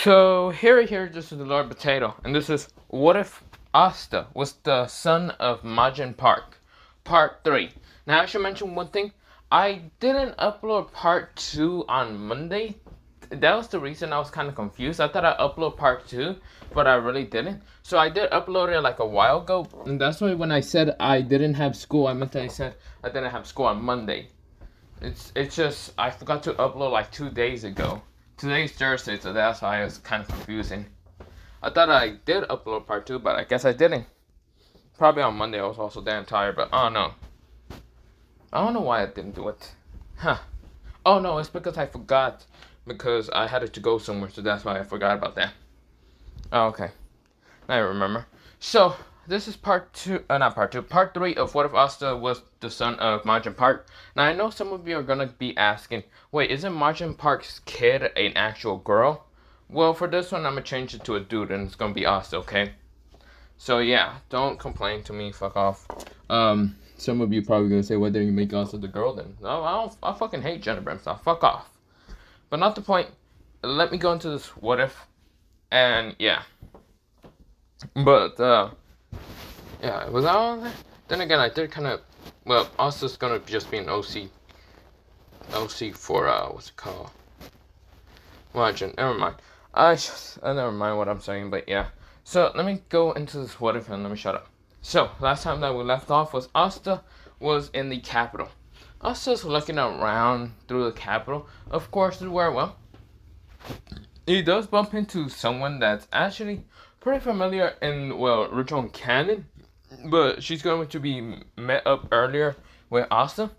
So here, this is the Lord Potato, and this is what if Asta was the son of Majin Park, part 3. Now I should mention one thing, I didn't upload part 2 on Monday. That was the reason I was kind of confused. I thought I upload part 2, but I really didn't. So I did upload it like a while ago, and that's why when I said I didn't have school, I meant that I said I didn't have school on Monday. It's just I forgot to upload like 2 days ago. Today's Thursday, so that's why it was kind of confusing. I thought I did upload part 2, but I guess I didn't. Probably on Monday. I was also damn tired, but I don't know. I don't know why I didn't do it. Huh. Oh no, it's because I forgot. Because I had to go somewhere, so that's why I forgot about that. Oh, okay. Now I remember. So, this is part 2, not part 2, part 3 of What If Asta Was the Son of Majin Park. Now, I know some of you are gonna be asking, wait, isn't Majin Park's kid an actual girl? Well, for this one, I'm gonna change it to a dude, and it's gonna be Asta, okay? So, yeah, don't complain to me, fuck off. Some of you probably gonna say, why didn't you make Asta the girl then? No, I fucking hate gender bend stuff, fuck off. But not the point. Let me go into this what if, and yeah. But, yeah, was that all that? Then again, I did kind of, well, Asta's gonna just be an OC for, what's it called? Margin, never mind. I never mind what I'm saying, but yeah. So, let me go into this what if and let me shut up. So, last time that we left off was Asta was in the capital. Asta's looking around through the capital. Of course, where, well, he does bump into someone that's actually pretty familiar in, well, original canon, but she's going to be met up earlier with Asta.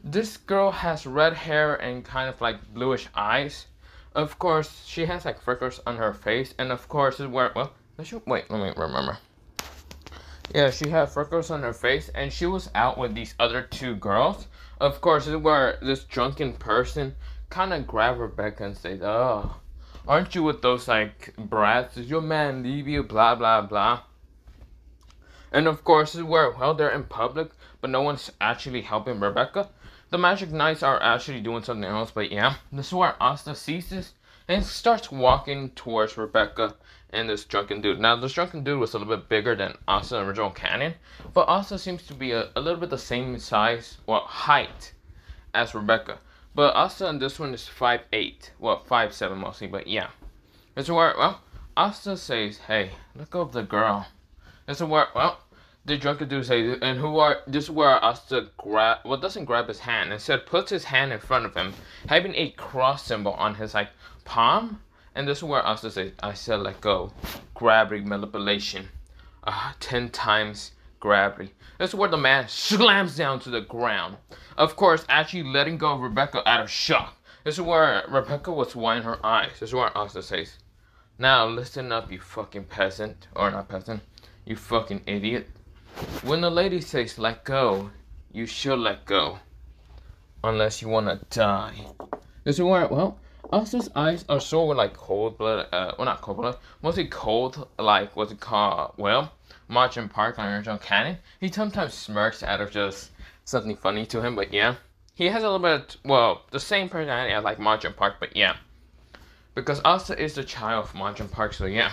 This girl has red hair and kind of like bluish eyes. Of course, she has like freckles on her face, and of course, where, well, wait, let me remember. Yeah, she had freckles on her face, and she was out with these other 2 girls. Of course, this is where this drunken person kind of grabbed Rebecca and said, oh, aren't you with those, like, brats? Does your man leave you? Blah, blah, blah. And of course, this is where, well, they're in public, but no one's actually helping Rebecca. The Magic Knights are actually doing something else, but yeah. This is where Asta sees this and starts walking towards Rebecca and this drunken dude. Now, this drunken dude was a little bit bigger than Asta in original canon, but Asta seems to be a little bit the same size, well, height as Rebecca. But Asta in this one is 5'8", well, 5'7" mostly, but yeah. This is where, well, Asta says, hey, let go of the girl. This is where, well, the drunken dude says, and this is where Asta doesn't grab his hand, instead puts his hand in front of him, having a cross symbol on his, like, palm. And this is where Asta says, I said let go. Gravity manipulation. 10 times gravity. This is where the man slams down to the ground. Of course, actually letting go of Rebecca out of shock. This is where Rebecca was wiping her eyes. This is where Asta says, now listen up, you fucking peasant. Or not peasant. You fucking idiot. When the lady says let go, you should let go. Unless you wanna die. This is where, well, Asta's eyes are sort of like cold blood, well, not cold blood, mostly cold, like, what's it called, well, Majin Park on original canon. He sometimes smirks out of just something funny to him, but yeah. He has a little bit, well, the same personality as, like, Majin Park, but yeah. Because Asta is the child of Majin Park, so yeah.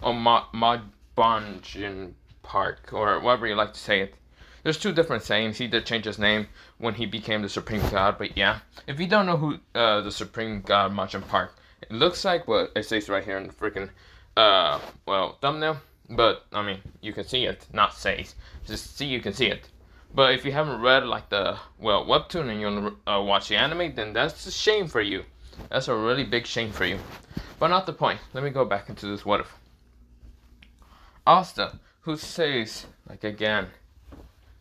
Or Majin Park, or whatever you like to say it. There's 2 different sayings. He did change his name when he became the Supreme God, but yeah. If you don't know who the Supreme God Majin Park, it looks like what it says right here in the freaking, well, thumbnail. But, I mean, you can see it. Not says. Just see you can see it. But if you haven't read, like, the, well, webtoon and you want to watch the anime, then that's a shame for you. That's a really big shame for you. But not the point. Let me go back into this what if. Asta, who says, like, again,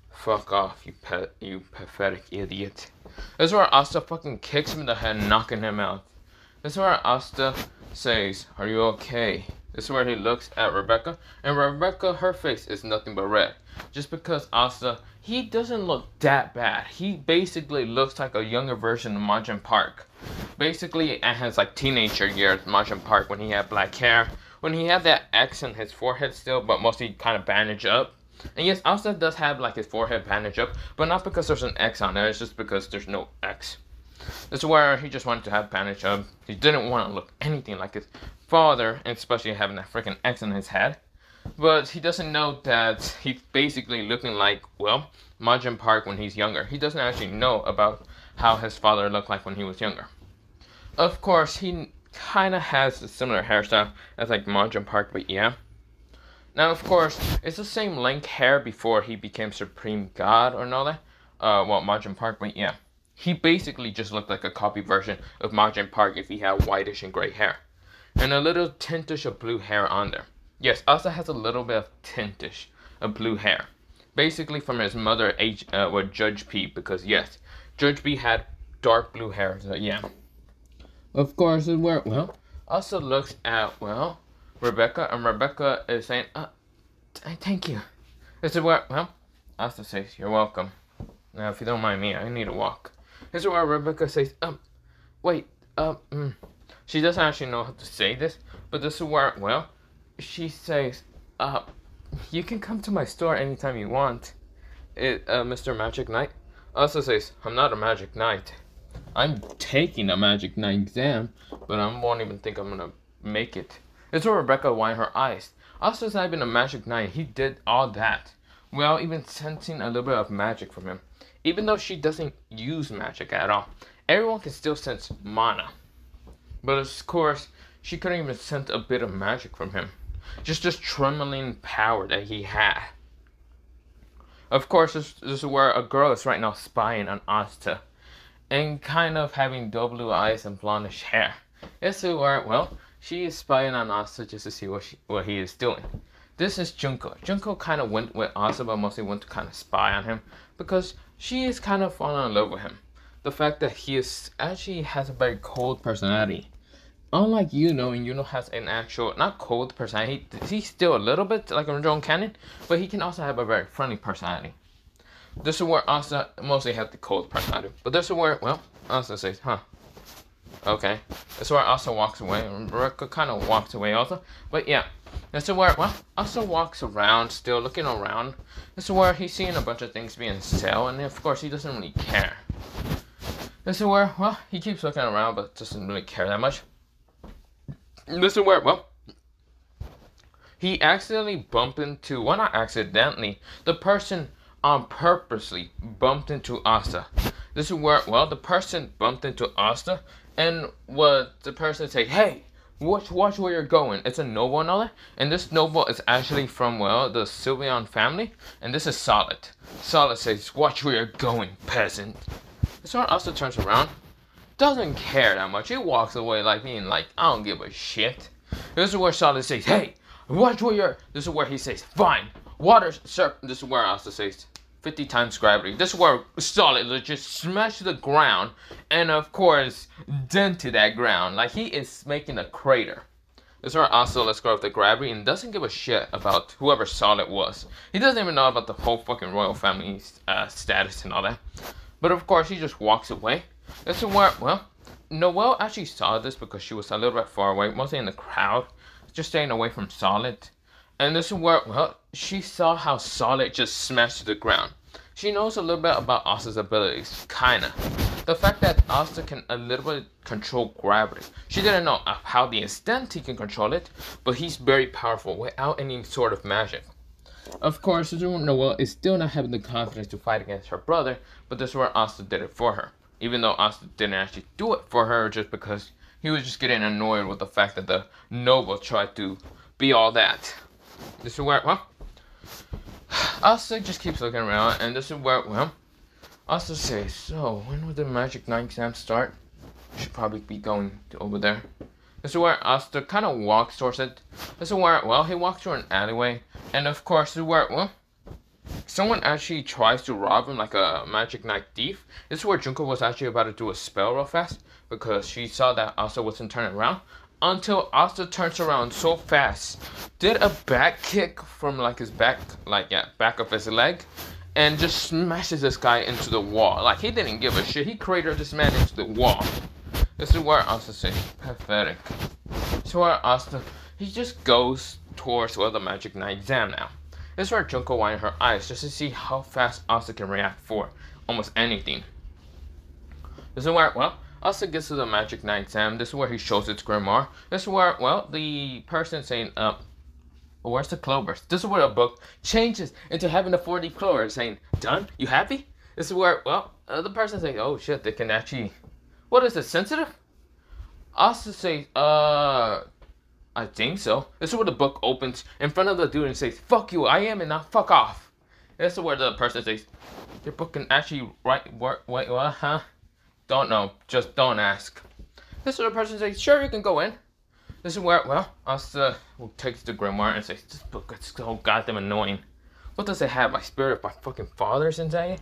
fuck off, you pathetic idiot. This is where Asta fucking kicks him in the head, knocking him out. This is where Asta says, are you okay? This is where he looks at Rebecca, and Rebecca, her face is nothing but red. Just because Asta, he doesn't look that bad. He basically looks like a younger version of Majin Park. Basically, it has like teenager years, Majin Park, when he had black hair, when he had that X on his forehead still, but mostly kind of bandaged up. And yes, Asta does have like his forehead bandaged up, but not because there's an X on it, it's just because there's no X. This is where he just wanted to have advantage of. He didn't want to look anything like his father, and especially having that freaking X in his head. But he doesn't know that he's basically looking like, well, Majin Park when he's younger. He doesn't actually know about how his father looked like when he was younger. Of course, he kind of has a similar hairstyle as like Majin Park, but yeah. Now, of course, it's the same length hair before he became Supreme God or all that. Well, Majin Park, but yeah. He basically just looked like a copy version of Majin Park if he had whitish and gray hair. And a little tintish of blue hair on there. Yes, Asta has a little bit of tintish of blue hair. Basically from his mother, Judge P, because yes, Judge P had dark blue hair, so yeah. Of course, it worked well. Asta looks at, well, Rebecca, and Rebecca is saying, thank you. This is where, well, Asta says, you're welcome. Now, if you don't mind me, I need to walk. This is where Rebecca says, wait, she doesn't actually know how to say this, but this is where, well, she says, you can come to my store anytime you want, Mr. Magic Knight. Asta says, I'm not a Magic Knight. I'm taking a Magic Knight exam, but I won't even think I'm gonna make it. It's where Rebecca whined her eyes. Asta's not even a Magic Knight. He did all that, without even sensing a little bit of magic from him. Even though she doesn't use magic at all, everyone can still sense mana. But of course, she couldn't even sense a bit of magic from him. Just this trembling power that he had. Of course, this is where a girl is right now spying on Asta. And kind of having dull blue eyes and blondish hair. This is where, well, she is spying on Asta just to see what he is doing. This is Junko. Junko kind of went with Asta, but mostly went to kind of spy on him. Because she is kind of falling in love with him. The fact that he is actually has a very cold personality. Unlike Yuno, and Yuno has an actual, not cold personality, he's still a little bit like a John Cannon, but he can also have a very friendly personality. This is where Asta mostly has the cold personality. But this is where, well, Asta says, okay. This is where Asta walks away, and Rebecca kind of walks away also. But yeah, this is where, well, Asta walks around, still looking around. This is where he's seeing a bunch of things being sold, and of course he doesn't really care. This is where, well, he keeps looking around, but doesn't really care that much. This is where, well, he accidentally bumped into, well, not accidentally, the person purposely bumped into Asta. This is where, well, the person bumped into Asta, and what the person say, hey, watch where you're going. It's a noble and all that, and this noble is actually from, well, the Sylveon family, and this is Solid. Solid says, watch where you're going, peasant. This is where Asta turns around. Doesn't care that much. He walks away like being like, I don't give a shit. This is where Solid says, hey, watch where you're. This is where he says, fine. Water, sir. This is where Asta says, 50 times gravity. This is where Solid just smashed the ground and of course dented that ground. Like he is making a crater. This is where Asta lets go of the gravity and doesn't give a shit about whoever Solid was. He doesn't even know about the whole fucking royal family's status and all that. But of course he just walks away. This is where, well, Noelle actually saw this because she was a little bit far away, mostly in the crowd, just staying away from Solid. And this is where, well, she saw how Solid just smashed to the ground. She knows a little bit about Asta's abilities, kinda. The fact that Asta can a little bit control gravity. She didn't know how the extent he can control it, but he's very powerful without any sort of magic. Of course, Noelle is still not having the confidence to fight against her brother, but this is where Asta did it for her. Even though Asta didn't actually do it for her just because he was just getting annoyed with the fact that the noble tried to be all that. This is where, well, Asta just keeps looking around, and this is where, well, Asta says, so, when will the Magic Knight exam start? I should probably be going over there. This is where Asta kind of walks towards it. This is where, well, he walks through an alleyway, and of course, this is where, well, someone actually tries to rob him like a Magic Knight thief. This is where Junko was actually about to do a spell real fast because she saw that Asta wasn't turning around until Asta turns around so fast, did a back kick from like his back, like yeah, back of his leg, and just smashes this guy into the wall. Like he didn't give a shit. He cratered this man into the wall. This is where Asta says, pathetic. This is where Asta, he just goes towards, well, the Magic Knight exam now. This is where Junko winds her eyes just to see how fast Asta can react for almost anything. This is where, well, Asta gets to the Magic Night exam. This is where he shows its grimoire. This is where, well, the person saying, where's the clovers? This is where a book changes into having a 4D clover saying, done? You happy? This is where, well, the person saying, oh shit, they can actually, what is it, sensitive? Asta says, I think so. This is where the book opens in front of the dude and says, fuck you, I am, and now fuck off. This is where the person says, your book can actually write, wait, what, huh? Don't know, just don't ask. This is where the person says, sure, you can go in. This is where, well, Asta takes the grimoire and says, this book is so goddamn annoying. What does it have? My spirit of my fucking father's inside?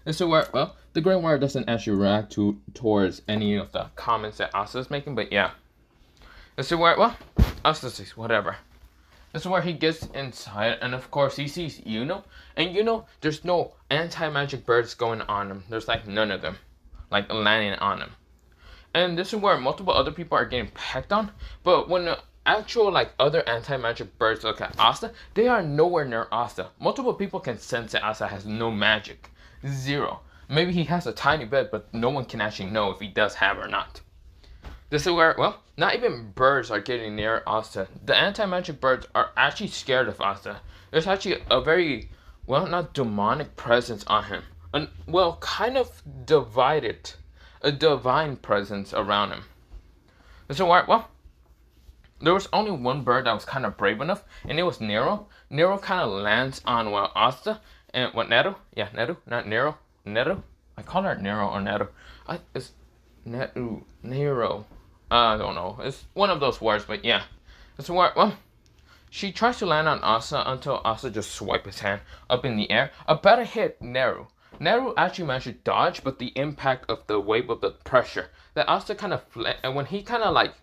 This is where, well, the grimoire doesn't actually react towards any of the comments that Asta is making, but yeah. This is where, well, Asta says, whatever. This is where he gets inside, and of course he sees Yuno, and Yuno, there's no anti-magic birds going on him. There's like none of them, like landing on him. And this is where multiple other people are getting pecked on, but when the actual like other anti-magic birds look at Asta, they are nowhere near Asta. Multiple people can sense that Asta has no magic. Zero. Maybe he has a tiny bit, but no one can actually know if he does have or not. This is where, well, not even birds are getting near Asta. The anti-magic birds are actually scared of Asta. There's actually a very, well, not demonic presence on him. Well, kind of divided. A divine presence around him. This is where, well, there was only one bird that was kind of brave enough, and it was Nero. Nero kind of lands on, well, Asta, and what, Nero? Yeah, Nero, not Nero. Nero? I call her Nero or Nero. It's Nero. I don't know. It's one of those words, but yeah. It's where, well, she tries to land on Asta until Asta just swipes his hand up in the air. About to hit Nero. Nero actually managed to dodge, but the impact of the wave of the pressure that Asta kind of, and when he kind of like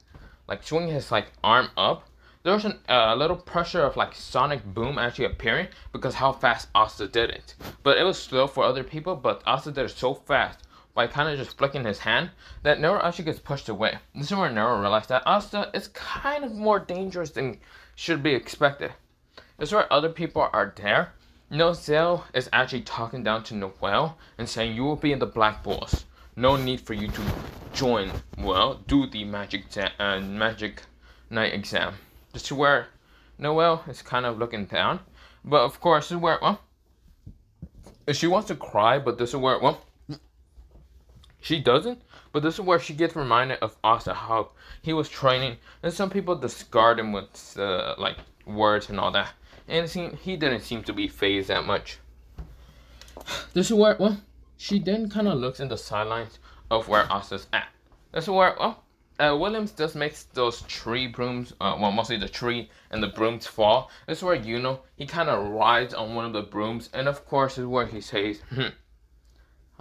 swing his like arm up, there was a little pressure of like sonic boom actually appearing because how fast Asta did it. But it was slow for other people, but Asta did it so fast by kind of just flicking his hand that Nero actually gets pushed away. This is where Nero realized that Asta is kind of more dangerous than should be expected. This is where other people are there. Nozel is actually talking down to Noel and saying, you will be in the Black Bulls. No need for you to join, well, do the Magic Night exam. This is where Noel is kind of looking down. But of course, this is where, well, she wants to cry, but this is where, well, she doesn't. But this is where she gets reminded of Asta, how he was training. And some people discard him with, like, words and all that. And he didn't seem to be phased that much. This is where, well, she then kind of looks in the sidelines of where Asta's at. This is where, well, Williams just makes those tree brooms, well, mostly the tree and the brooms fall. This is where, you know, he kind of rides on one of the brooms. And of course, this is where he says,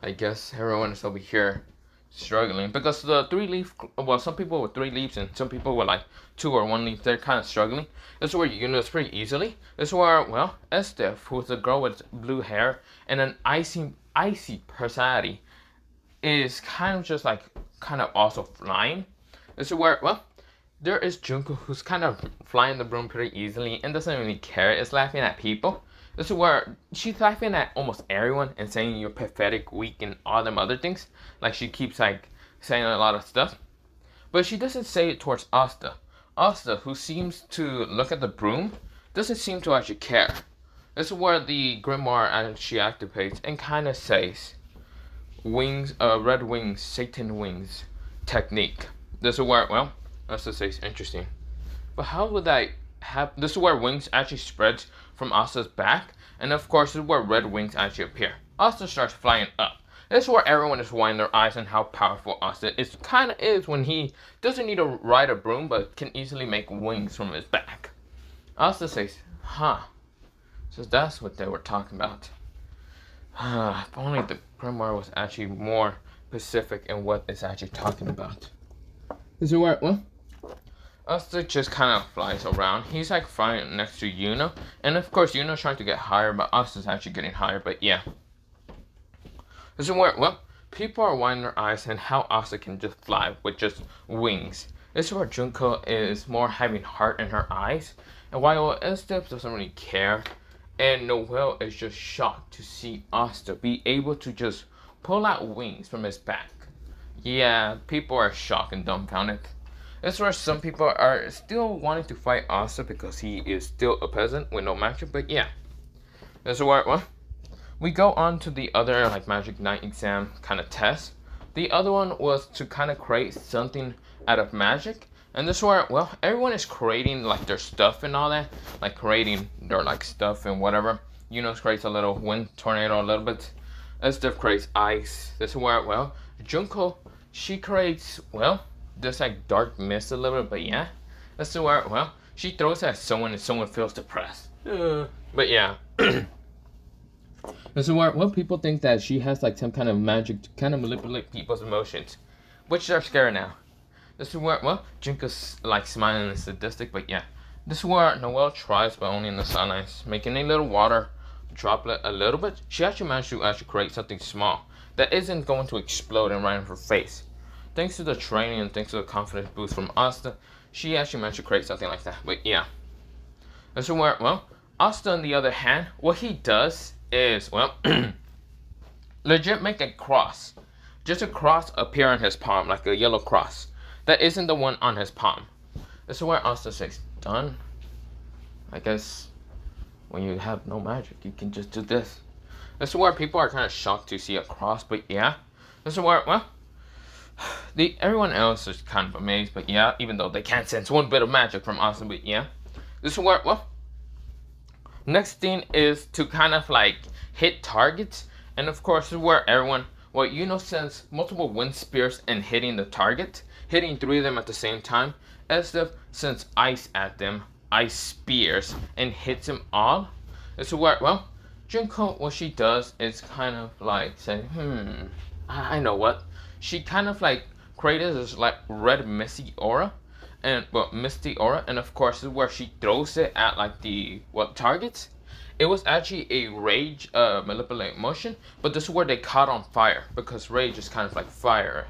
I guess everyone is over here struggling. Because the 3-leaf, well, some people with 3 leaves and some people with like 2 or 1 leaf, they're kind of struggling. This is where you know it's pretty easily. This is where, well, Estef, who's a girl with blue hair and an icy personality, is kind of just like, kind of also flying. This is where, well, there is Junko, who's kind of flying the broom pretty easily and doesn't really care. Is laughing at people. This is where she's laughing at almost everyone and saying you're pathetic, weak, and all them other things. Like she keeps like saying a lot of stuff. But she doesn't say it towards Asta. Asta, who seems to look at the broom, doesn't seem to actually care. This is where the grimoire actually activates and kind of says, wings, red wings, Satan wings technique. This is where, well, Asta says interesting. But how would that happen? This is where wings actually spreads from Asta's back, and of course this is where red wings actually appear. Asta starts flying up. This is where everyone is winding their eyes on how powerful Asta is. Kind of is when he doesn't need to ride a broom, but can easily make wings from his back. Asta says, huh. So that's what they were talking about. If only the grimoire was actually more specific in what it's actually talking about. This is where, well, Asta just kind of flies around. He's like flying next to Yuno. And of course, Yuno's trying to get higher, but Asta's actually getting higher. But yeah. This is where, well, people are winding their eyes on how Asta can just fly with just wings. This is where Junko is more having heart in her eyes. And while Estef doesn't really care. And Noel is just shocked to see Asta be able to just pull out wings from his back. yeah, people are shocked and dumbfounded. That's where some people are still wanting to fight Asta because he is still a peasant with no magic. But yeah, that's where, well, we go on to the other like Magic Knight exam kind of test. The other one was to kind of create something out of magic. And this is where, well, everyone is creating like their stuff and all that. Like creating their like stuff and whatever. Creates a little wind tornado a little bit. Stuff creates ice. This is where, well, Junko, she creates, well, this like dark mist a little bit. But yeah, this is where, well, she throws it at someone and someone feels depressed. But yeah. This is where, well, people think that she has like some kind of magic to kind of manipulate people's emotions, which they're scared now. This is where, well, Junko's like smiling and sadistic, but yeah. This is where Noelle tries, but only in the sunlight, making a little water droplet a little bit. She actually managed to create something small that isn't going to explode and right in her face. Thanks to the training and thanks to the confidence boost from Asta, she actually managed to create something like that. But yeah. This is where, well, Asta on the other hand, what he does is, well, legit make a cross. Just a cross appear on his palm, like a yellow cross. That isn't the one on his palm. This is where Asta says, done. I guess when you have no magic, you can just do this. This is where people are kind of shocked to see a cross, but yeah. This is where, well, everyone else is kind of amazed, but yeah, even though they can't sense one bit of magic from Asta, but yeah. This is where, well, next thing is to kind of like hit targets. And of course, this is where everyone, well, sends multiple wind spears and hitting the target. Hitting 3 of them at the same time. Asta sends ice at them, ice spears, and hits them all. This is where, well, Junko, what she does is kind of like say, I know what. She kind of like created this like red misty aura. And, well, misty aura. And of course, this is where she throws it at like the, targets. It was actually a rage manipulate motion. But this is where they caught on fire. Because rage is kind of like fire.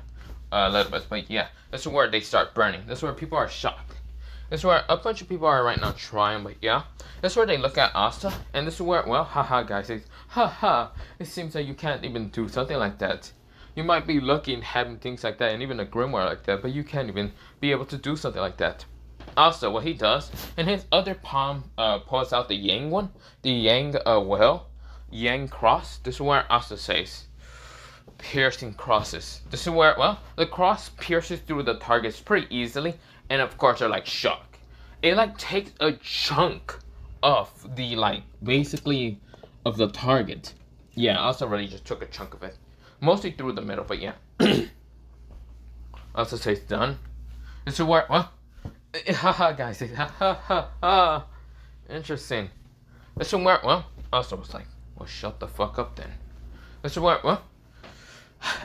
A little bit, but yeah, this is where they start burning. This is where people are shocked. This is where a bunch of people are right now trying, but yeah, this is where they look at Asta, and this is where, well, haha, guys, it's haha. It seems like you can't even do something like that. You might be lucky in having things like that, and even a grimoire like that, but you can't even be able to do something like that. Also, what he does, in his other palm, pulls out the Yang one, the Yang Yang cross. This is where Asta says, piercing crosses. This is where, well, the cross pierces through the targets pretty easily, and of course they're like shocked. It like takes a chunk of the like basically of the target. Yeah, I also already just took a chunk of it, mostly through the middle, but yeah. Also says done. This is where, well, haha, guys, ha. Interesting. This is where, well, also was like, well, shut the fuck up then. This is where, well,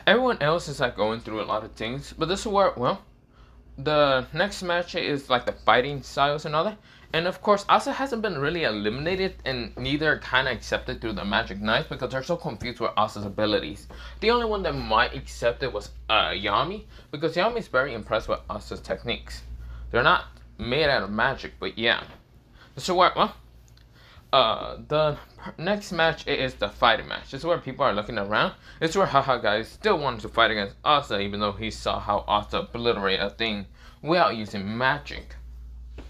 everyone else is like going through a lot of things, but this is where, well, the next match is like the fighting styles and all that. And of course, Asta hasn't been really eliminated and neither kind of accepted through the Magic Knights because they're so confused with Asta's abilities. The only one that might accept it was Yami, because Yami is very impressed with Asta's techniques. They're not made out of magic, but yeah. So what, well, the next match is the fighting match. This is where people are looking around. This is where haha guys still wanted to fight against Asta, even though he saw how Asta obliterated a thing without using magic.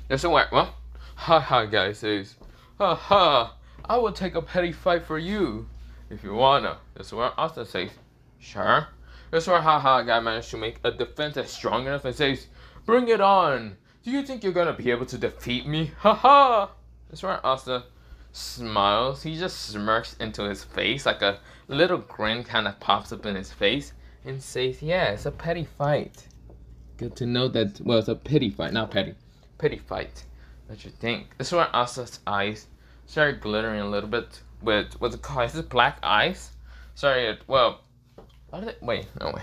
This is where, well, haha guys says, haha, I will take a petty fight for you if you wanna. This is where Asta says, sure. This is where haha guy managed to make a defense that's strong enough and says, bring it on. Do you think you're gonna be able to defeat me? Haha. This is where Asta smiles. He just smirks into his face, like a little grin kind of pops up in his face and says, yeah, it's a petty fight. Good to know that, well, it's a pity fight, not petty. Pity fight. What you think? This is where Asta's eyes started glittering a little bit with, what's it called? Is this black eyes? Sorry, well, what are they? Wait, no way.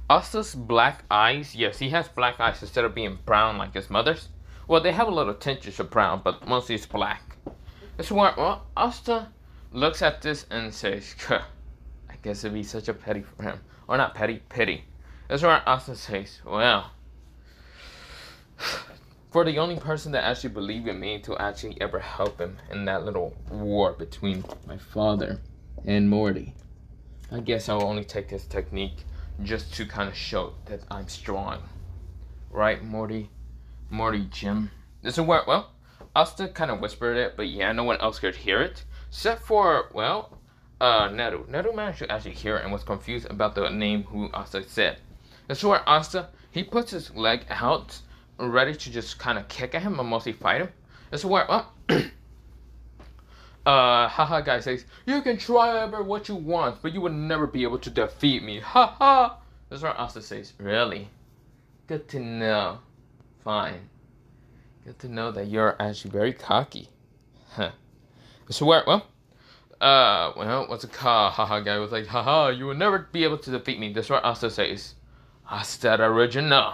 Asta's black eyes, yes, he has black eyes instead of being brown like his mother's. Well, they have a little tinge of brown, but mostly it's black. This is where, well, Asta looks at this and says, I guess it'd be such a petty for him. Or not petty, pity. This is where Asta says, well, for the only person that actually believed in me to actually ever help him in that little war between my father and Morty, I guess I'll only take his technique just to kind of show that I'm strong. Right, Morty? Morty Jim. This is where, well, Asta kind of whispered it, but yeah, no one else could hear it. Except for, well, Neru. Neru managed to actually hear it and was confused about the name who Asta said. This is where Asta, he puts his leg out, ready to just kind of kick at him, or mostly fight him. This is where, well, haha guy says, you can try ever what you want, but you will never be able to defeat me. Haha. This is where Asta says, really? Good to know. Fine. Good to know that you're actually very cocky. Huh. This is where, well, what's it called? Haha guy was like, haha, you will never be able to defeat me. This is where Asta says, Asta original.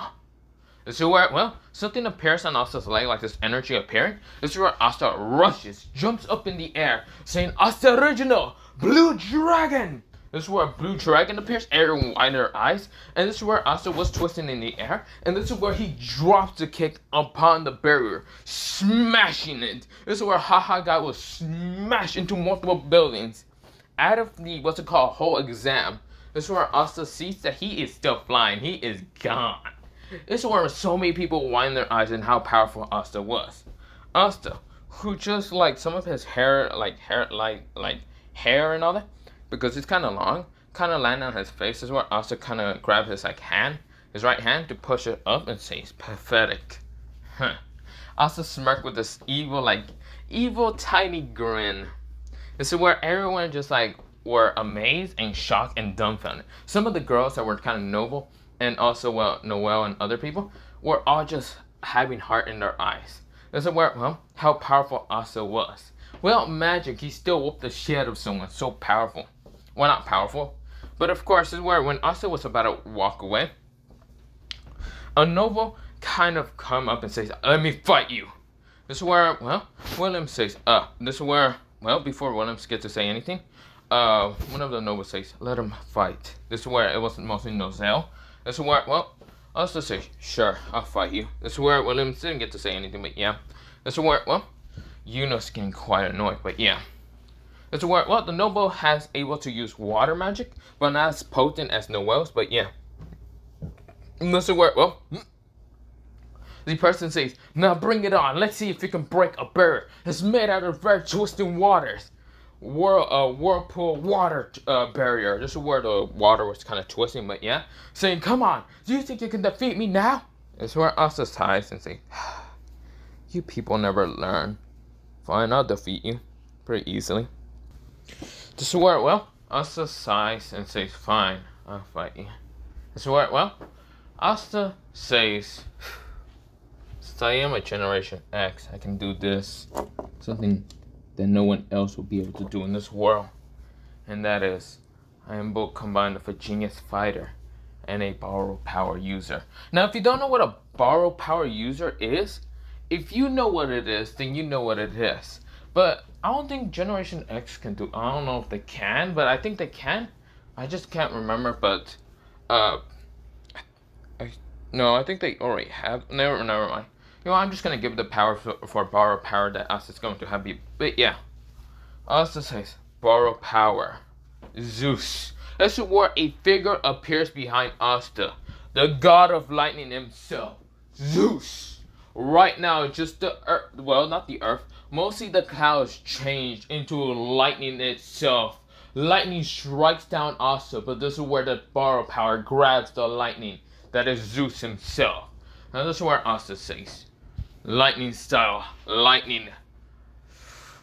This is where, well, something appears on Asta's leg, like this energy appearing. This is where Asta rushes, jumps up in the air, saying, Asta original, blue dragon. This is where a blue dragon appears, everyone widen their eyes. And this is where Asta was twisting in the air. And this is where he drops the kick upon the barrier, smashing it. This is where Haha guy was smashed into multiple buildings. Out of the, what's it called, whole exam. This is where Asta sees that he is still flying. He is gone. This is where so many people wind their eyes and how powerful Asta was. Asta, who just like some of his hair, like hair and all that, because it's kind of long, kind of landed on his face. This is where Asta kind of grabbed his like hand, his right hand, to push it up and says, pathetic. Huh. Asta smirked with this evil tiny grin. This is where everyone just like were amazed and shocked and dumbfounded. Some of the girls that were kind of noble, and also, well, Noelle and other people, were all just having heart in their eyes. This is where, well, how powerful Asta was. Without magic, he still whooped the shit out of someone so powerful. Well, not powerful, but of course, this is where when Asta was about to walk away, a noble kind of come up and says, let me fight you. This is where, well, William says, this is where, well, before Williams gets to say anything, one of the nobles says, let him fight. This is where it was mostly Nozel. This is where, well, Asta says, sure, I'll fight you. This is where Williams didn't get to say anything, but yeah. This is where, well, Yuno's getting quite annoyed, but yeah. This is where, well, the noble has able to use water magic, but not as potent as Noelle's, but yeah. And this is where, well, the person says, now bring it on. Let's see if you can break a barrier. It's made out of very twisting waters. Whirlpool water barrier. This is where the water was kind of twisting, but yeah. Saying, come on, do you think you can defeat me now? This is where Asta sighs and say, you people never learn. Fine, I'll defeat you pretty easily. This is where, well, Asta sighs and says, fine, I'll fight you. This is where, well, Asta says, since I am a Generation X, I can do this. Something that no one else will be able to do in this world. And that is, I am both combined of a genius fighter and a borrowed power user. Now, if you don't know what a borrowed power user is, if you know what it is, then you know what it is. But I don't think Generation X can do, I don't know if they can, but I think they can. I just can't remember, but, no, I think they already have, never mind. You know, I'm just gonna give the power for borrow power that Asta's going to have. But yeah, Asta says borrow power. Zeus. This is where a figure appears behind Asta, the god of lightning himself, Zeus. Right now, just the earth. Well, not the earth. Mostly the clouds changed into lightning itself. Lightning strikes down Asta, but this is where the borrow power grabs the lightning. That is Zeus himself. Now this is where Asta says, lightning style, lightning.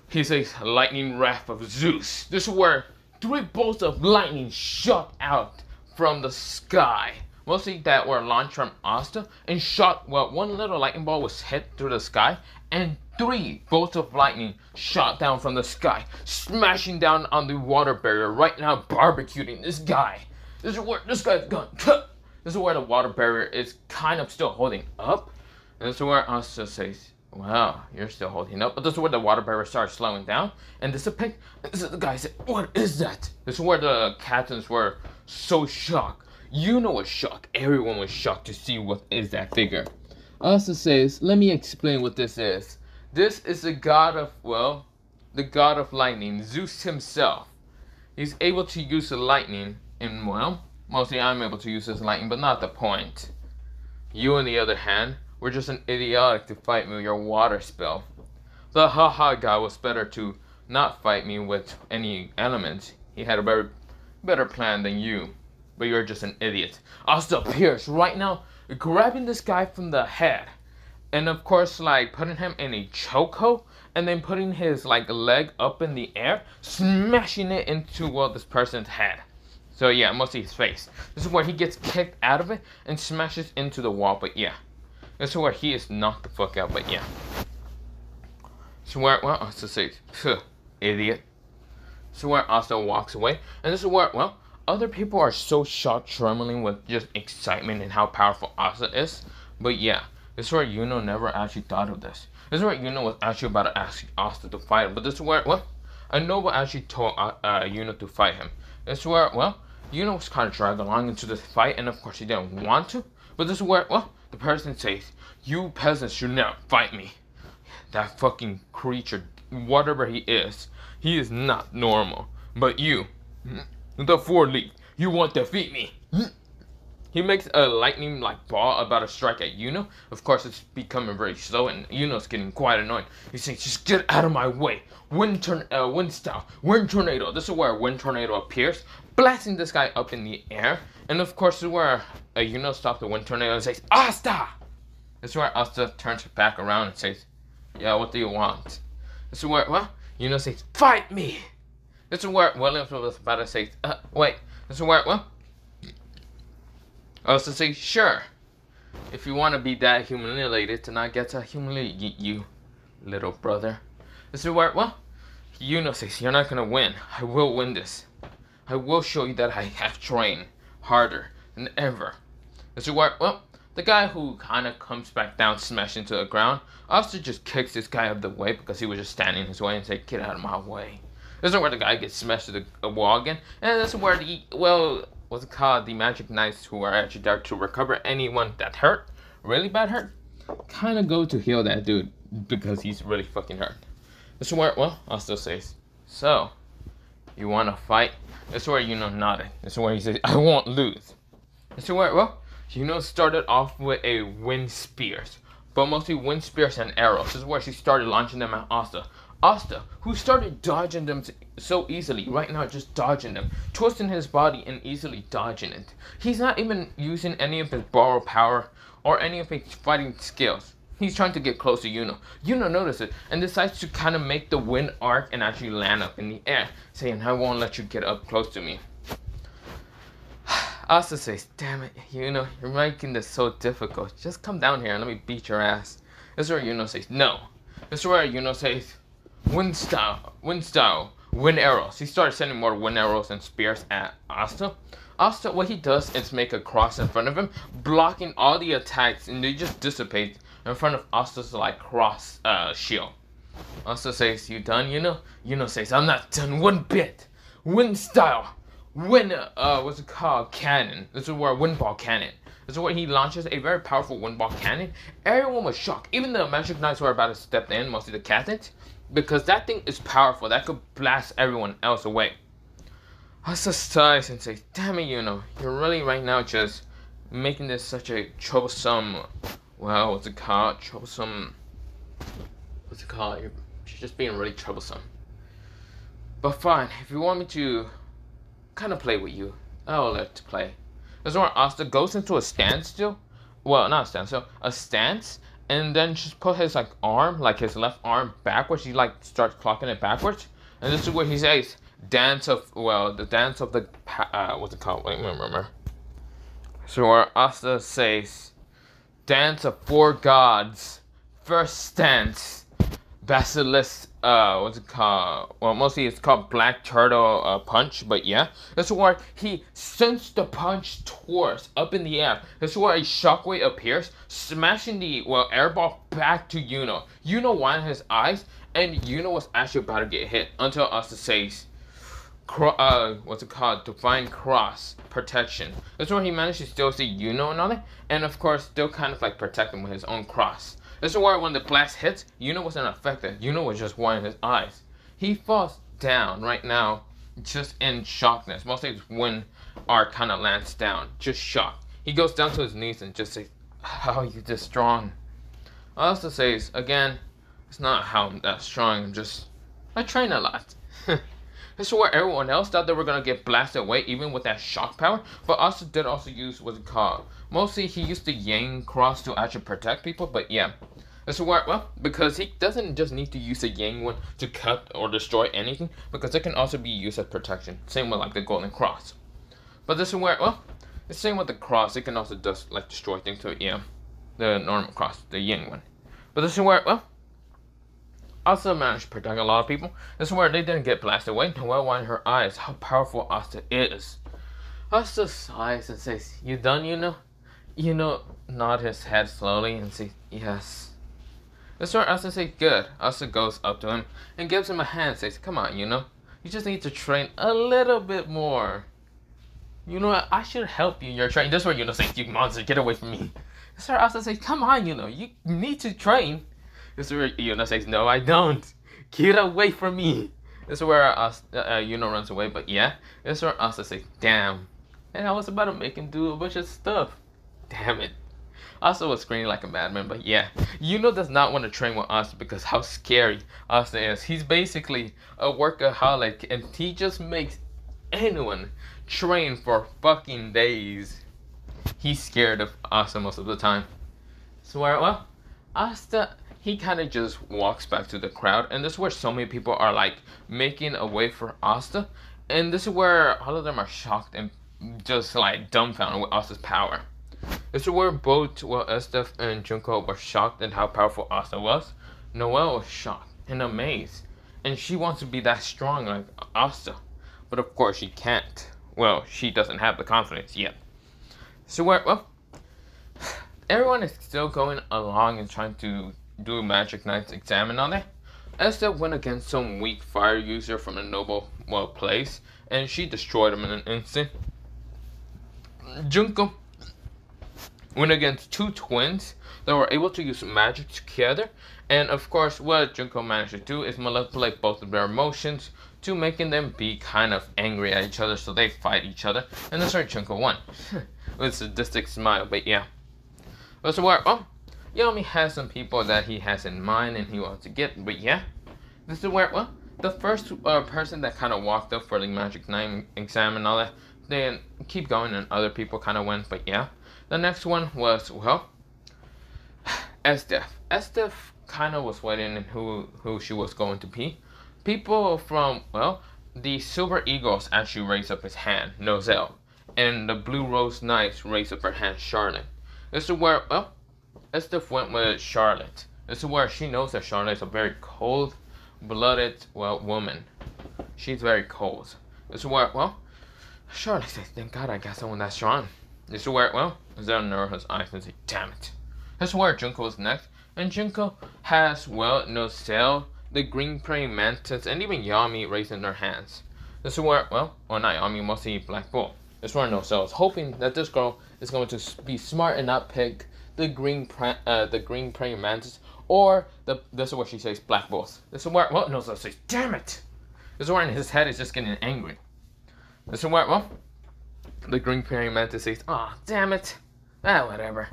He says, lightning wrath of Zeus. This is where 3 bolts of lightning shot out from the sky. Mostly that were launched from Asta and shot, well, 1 little lightning ball was hit through the sky and 3 bolts of lightning shot down from the sky, smashing down on the water barrier, right now barbecuing this guy. This is where this guy's gone. This is where the water barrier is kind of still holding up. And this is where Asta says, wow, you're still holding up. But this is where the water barrier starts slowing down and dissipating. And this is the guy said, what is that? This is where the captains were so shocked. Yuno was shocked. Everyone was shocked to see what is that figure. Asta says, let me explain what this is. This is the god of, well, the god of lightning, Zeus himself. He's able to use the lightning and, well, Mostly I'm able to use this lightning, but not the point. You, on the other hand, were just an idiotic to fight me with your water spell. The haha guy was better to not fight me with any elements. He had a very better plan than you. But you're just an idiot. Asta appears right now, grabbing this guy from the head. And of course, like, putting him in a chokehold. And then putting his, like, leg up in the air. Smashing it into, well, this person's head. So yeah, mostly his face. This is where he gets kicked out of it and smashes into the wall, but yeah. This is where he is knocked the fuck out, but yeah. So where, well, Asta says, idiot. So where Asta walks away, and this is where, well, other people are so shocked, trembling with just excitement and how powerful Asta is. But yeah, this is where Yuno never actually thought of this. This is where Yuno was actually about to ask Asta to fight him, but this is where, well, a noble actually told Yuno to fight him. This is where, well, Yuno was kind of dragged along into this fight, and of course he didn't want to. But this is where, well, the person says, you peasants should never fight me. That fucking creature, whatever he is not normal. But you, the four-leaf, you won't defeat me. He makes a lightning like ball about to strike at Yuno. Of course, it's becoming very slow, and Yuno's getting quite annoyed. He says, "Just get out of my way! Wind style, wind tornado." This is where a wind tornado appears, blasting this guy up in the air. And of course, this is where Yuno stops the wind tornado and says, "Asta!" This is where Asta turns back around and says, "Yeah, what do you want?" This is where, well, Yuno says, "Fight me!" This is where Williams was about to say, wait. This is where, well, Asta says, "Sure. If you want to be that humiliated, then I get to humiliate you, little brother." This is where, well, Yuno says, "You're not gonna win. I will win this. I will show you that I have trained harder than ever." This is where, well, the guy who kind of comes back down, smashed into the ground, Asta just kicks this guy out of the way because he was just standing in his way and say, "Get out of my way." This is where the guy gets smashed to the wall again, and this is where the, well, what's it called, the magic knights who are actually there to recover anyone that hurt, really bad hurt, kind of go to heal that dude because he's really fucking hurt. This is where, well, Asta says, "So, you want to fight?" This is where Yuno nodded. This is where he says, "I won't lose." This is where, well, Yuno started off with a wind spears, but mostly wind spears and arrows. This is where she started launching them at Asta. Asta, who started dodging them so easily, right now just dodging them, twisting his body and easily dodging it. He's not even using any of his borrowed power or any of his fighting skills. He's trying to get close to Yuno. Yuno notices it and decides to kind of make the wind arc and actually land up in the air, saying, "I won't let you get up close to me." Asta says, "Damn it, Yuno, you're making this so difficult. Just come down here and let me beat your ass." This is where Yuno says, "No." This is where Yuno says, wind style, wind arrows." He started sending more wind arrows and spears at Asta. Asta, what he does is make a cross in front of him, blocking all the attacks, and they just dissipate in front of Asta's like cross shield. Asta says, "You done, Yuno?" Yuno says, "I'm not done one bit. Wind style, wind, what's it called? Cannon." This is where wind ball cannon. This is where he launches a very powerful wind ball cannon. Everyone was shocked. Even the magic knights who were about to step in, mostly the captains, because that thing is powerful. That could blast everyone else away. Asta sighs and says, "Damn it, Yuno, you're really right now just making this such a troublesome, well, what's it called? You're just being really troublesome. But fine, if you want me to kind of play with you, I'll let you play." This is where Asta goes into a standstill. Well, not a standstill, a stance. And then just put his like arm, like his left arm backwards. He like starts clocking it backwards. And this is where he says, "Dance of, well, the dance of the, what's it called? Wait, remember. So where Asta says, "Dance of four gods, first stance, basilisk, what's it called? Well, mostly it's called Black Turtle Punch, but yeah." This is where he sends the punch towards up in the air. This is where a shockwave appears, smashing the, well, air ball back to Yuno. Yuno won his eyes, and Yuno was actually about to get hit until Asta says, what's it called? Divine Cross Protection. This is where he managed to still see Yuno and all that, and of course still kind of like protect him with his own cross. This is why when the blast hits, Yuno wasn't affected. Yuno was just winding his eyes. He falls down right now, just in shockness. Mostly it's wind are kind of lands down, just shocked. He goes down to his knees and just says, "How are you this strong?" Asta says, "Again, it's not how I'm that strong. I train a lot." This is where everyone else thought they were gonna get blasted away, even with that shock power. But Asta did also use what's called. Mostly, he used the Yang cross to actually protect people. But yeah, this is where, well, because he doesn't just need to use the Yang one to cut or destroy anything, because it can also be used as protection. Same with like the Golden Cross. But this is where, well, the same with the cross. It can also just like destroy things. So yeah, the normal cross, the Yang one. But this is where, well, Asta managed to protect a lot of people. This is where they didn't get blasted away. Noelle wanted her eyes how powerful Asta is. Asta sighs and says, "You done, you know?" Nod his head slowly and says, "Yes." This is where Asta says, "Good." Asta goes up to him and gives him a hand and says, "Come on, you just need to train a little bit more. I should help you in your training." This is where says, "You monster, get away from me." This is where Asta says, "Come on, you need to train." This is where Yuna says, "No, I don't. Get away from me." This is where Yuna runs away. But yeah, this is where Asta says, "Damn." And I was about to make him do a bunch of stuff. Damn it. Asta was screaming like a madman. But yeah, Yuna does not want to train with Asta because how scary Asta is. He's basically a workaholic and he just makes anyone train for fucking days. He's scared of Asta most of the time. So well, Asta, he kind of just walks back to the crowd, and this is where so many people are like making a way for Asta, and this is where all of them are shocked and just like dumbfounded with Asta's power. This is where both Asta and Junko were shocked at how powerful Asta was. Noelle was shocked and amazed, and she wants to be that strong like Asta, but of course she can't. Well, she doesn't have the confidence yet. So where, well, everyone is still going along and trying to do Magic Knight's exam and all that. Asta went against some weak fire user from a noble place, and she destroyed him in an instant. Junko went against two twins that were able to use magic together, and of course what Junko managed to do is manipulate both of their emotions to making them be kind of angry at each other, so they fight each other, and that's where Junko won. With a sadistic smile, but yeah. So where, Yami has some people that he has in mind and he wants to get, but yeah, this is where, the first person that kind of walked up for the Magic Knight exam and all that, they keep going and other people kind of went, but yeah. The next one was, Estef. Estef kind of was waiting in who she was going to be. People from, the Silver Eagles actually raised up his hand, Nozel, and the Blue Rose Knights raised up her hand, Charlotte. This is where, Estef went with Charlotte. This is where she knows that Charlotte is a very cold-blooded, woman. She's very cold. This is where, Charlotte says, "Thank God I got someone that strong." This is where, Zell narrowed his eyes and said, "Damn it." This is where Junko was next. And Junko has, Nozel, the Green Praying Mantis, and even Yami raising their hands. This is where, not Yami, mostly Black Bull. This is where Nozel is hoping that this girl is going to be smart and not pick the Green Praying Mantis, or this is what she says, Black Bulls. This is where, Nozel says, "Damn it." This is where in his head is just getting angry. This is where, the Green Praying Mantis says, "Ah, damn it." Whatever.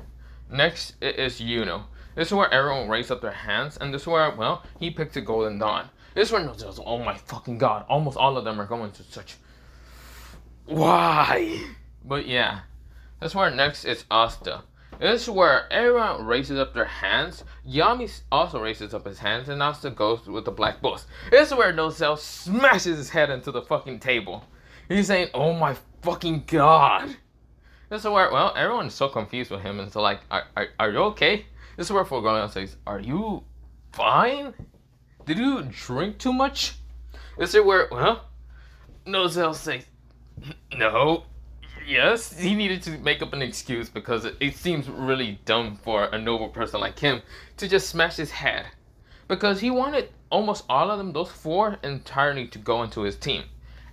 Next, it is Yuno. This is where everyone raised up their hands, and this is where, he picked the Golden Dawn. This is where Nozel's, oh my fucking god, almost all of them are going to such... Why? But yeah. This is where next is Asta. This is where everyone raises up their hands. Yami also raises up his hands, and Asta goes with the Black Bulls. This is where Nozel smashes his head into the fucking table. He's saying, "Oh my fucking god." This is where, everyone is so confused with him, and so like, are you okay? This is where Fulgonian says, "Are you fine? Did you drink too much?" This is where, Nozel says, "No." Yes, he needed to make up an excuse because it seems really dumb for a noble person like him to just smash his head. Because he wanted almost all of them, those four, entirely to go into his team.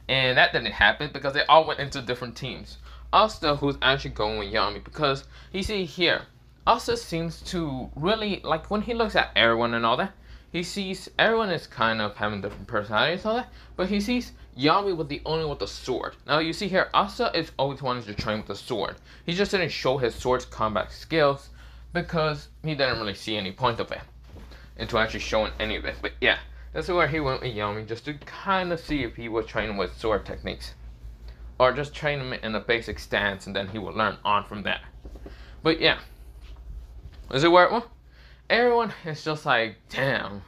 And that didn't happen because they all went into different teams. Asta, who's actually going with Yami, because you see here, Asta seems to really, like when he looks at everyone and all that, he sees everyone is kind of having different personalities and all that, but he sees Yami with the only with the sword. Now you see here, Asta is always wanting to train with the sword. He just didn't show his sword's combat skills because he didn't really see any point of it into actually showing any of it. But yeah, that's where he went with Yami, just to kind of see if he was training with sword techniques, or just train him in a basic stance, and then he will learn on from there. But yeah, is it worth it? Well, everyone is just like, damn.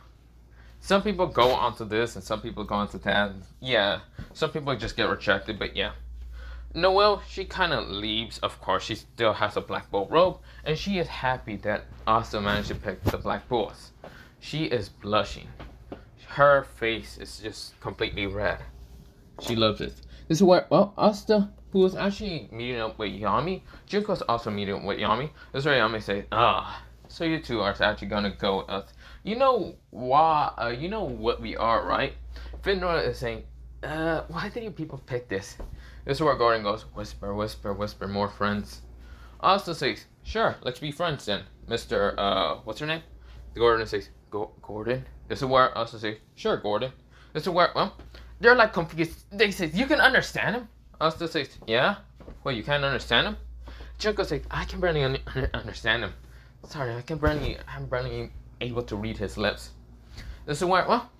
Some people go onto this, and some people go onto that. Yeah, some people just get rejected, but yeah. Noelle, she kind of leaves. Of course, she still has a black bull robe, and she is happy that Asta managed to pick the black bulls. She is blushing. Her face is just completely red. She loves it. This is where, well, Asta, who was actually meeting up with Yami, Junko's also meeting up with Yami. This is where Yami says, so you two are actually gonna go with us. You know why, you know what we are, right? Finra is saying, why did you people pick this? This is where Gordon goes, whisper, whisper, whisper, more friends. Asta says, sure, let's be friends then, Mr. What's her name? Gordon says, Gordon? This is where Asta says, sure, Gordon. This is where, well, they're like confused. They say, you can understand him? Asta says, yeah? Well, you can't understand him? Junko says, I can barely understand him. Sorry, I'm barely able to read his lips. This is where, well,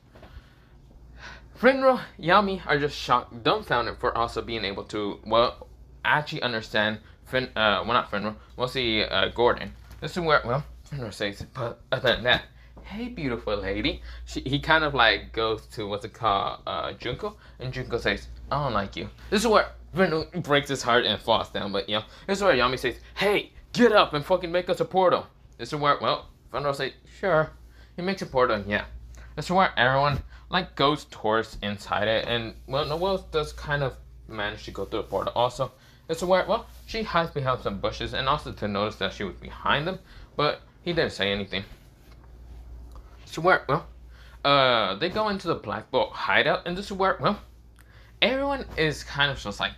Finra, Yami are just shocked, dumbfounded for also being able to, well, actually understand not Finra, mostly Gordon. This is where, well, Finra says, but other than that, hey, beautiful lady. He kind of like goes to what's it called, Junko, and Junko says, I don't like you. This is where Finra breaks his heart and falls down, but you know, this is where Yami says, hey, get up and fucking make us a portal. This is where, well, Finra says, sure. He makes a portal, and yeah. This is where everyone like goes towards inside it, and well, Noelle does kind of manage to go through the portal also. This is where, well, she hides behind some bushes, and also to notice that she was behind them, but he didn't say anything. So where, well, they go into the Black Bolt hideout, and this is where, well, everyone is kind of just like